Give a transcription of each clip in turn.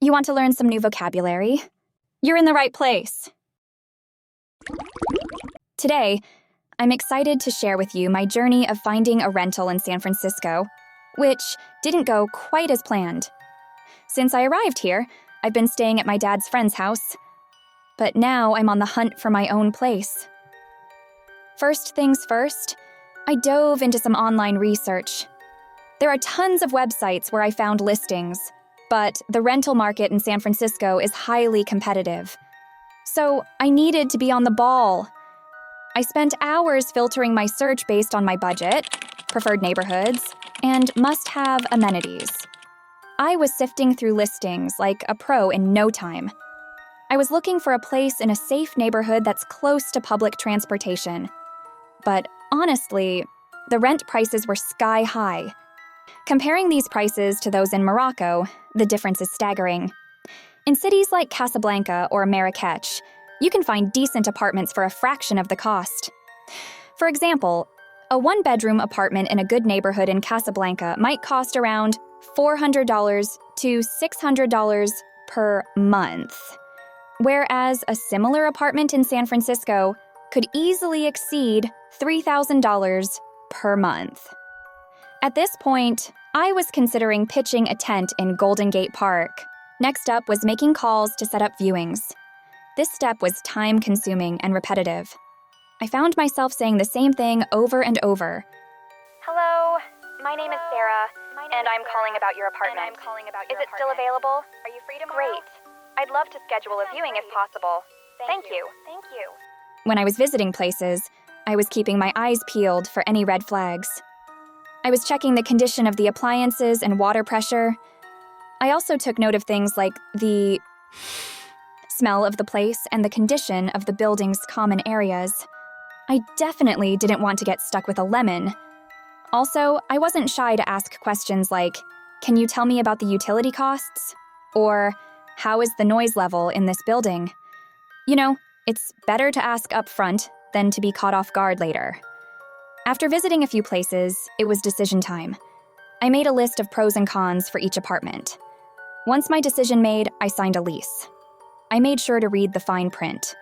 You want to learn some new vocabulary? You're in the right place. Today, I'm excited to share with you my journey of finding a rental in San Francisco, which didn't go quite as planned. Since I arrived here, I've been staying at my dad's friend's house, but now I'm on the hunt for my own place. First things first, I dove into some online research. There are tons of websites where I found listings, but the rental market in San Francisco is highly competitive. So I needed to be on the ball. I spent hours filtering my search based on my budget, preferred neighborhoods, and must-have amenities. I was sifting through listings like a pro in no time. I was looking for a place in a safe neighborhood that's close to public transportation. But honestly, the rent prices were sky high. Comparing these prices to those in Morocco, the difference is staggering. In cities like Casablanca or Marrakech, you can find decent apartments for a fraction of the cost. For example, a one-bedroom apartment in a good neighborhood in Casablanca might cost around $400 to $600 per month, whereas a similar apartment in San Francisco could easily exceed $3,000 per month. At this point, I was considering pitching a tent in Golden Gate Park. Next up was making calls to set up viewings. This step was time-consuming and repetitive. I found myself saying the same thing over and over. Hello, my name is Sarah, and I'm calling about your apartment. Is it still available? Are you free tomorrow? Great. I'd love to schedule a viewing if possible. Thank you. When I was visiting places, I was keeping my eyes peeled for any red flags. I was checking the condition of the appliances and water pressure. I also took note of things like the smell of the place and the condition of the building's common areas. I definitely didn't want to get stuck with a lemon. Also, I wasn't shy to ask questions like, "Can you tell me about the utility costs?" Or, "How is the noise level in this building?" You know, it's better to ask up front than to be caught off guard later. After visiting a few places, it was decision time. I made a list of pros and cons for each apartment. Once my decision made, I signed a lease. I made sure to read the fine print.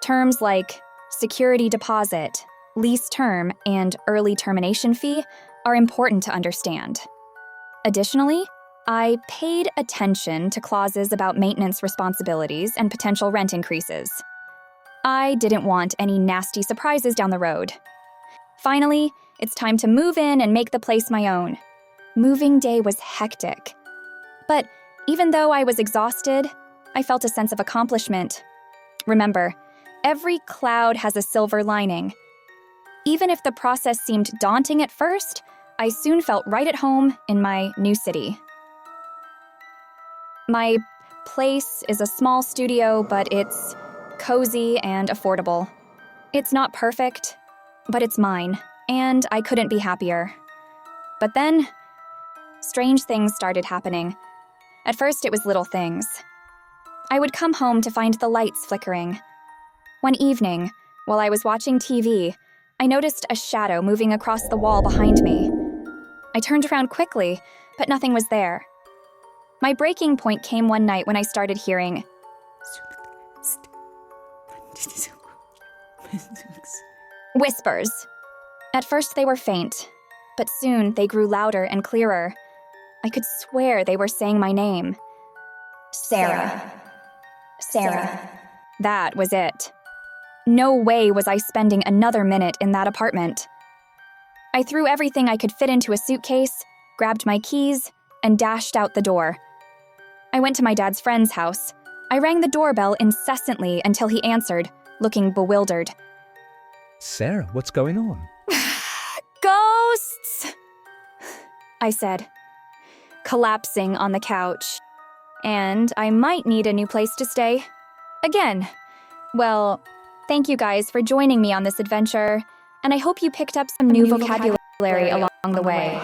Terms like security deposit, lease term, and early termination fee are important to understand. Additionally, I paid attention to clauses about maintenance responsibilities and potential rent increases. I didn't want any nasty surprises down the road. Finally, it's time to move in and make the place my own. Moving day was hectic. But even though I was exhausted, I felt a sense of accomplishment. Remember, every cloud has a silver lining. Even if the process seemed daunting at first, I soon felt right at home in my new city. My place is a small studio, but it's cozy and affordable. It's not perfect, but it's mine, and I couldn't be happier. But then, strange things started happening. At first, it was little things. I would come home to find the lights flickering. One evening, while I was watching TV, I noticed a shadow moving across the wall behind me. I turned around quickly, but nothing was there. My breaking point came one night when I started hearing whispers. At first they were faint, but soon they grew louder and clearer. I could swear they were saying my name. Sarah. That was it. No way was I spending another minute in that apartment. I threw everything I could fit into a suitcase, grabbed my keys, and dashed out the door. I went to my dad's friend's house. I rang the doorbell incessantly until he answered, looking bewildered. Sarah, what's going on? Ghosts! I said, collapsing on the couch. And I might need a new place to stay. Again. Well, thank you guys for joining me on this adventure, and I hope you picked up some new vocabulary along the way.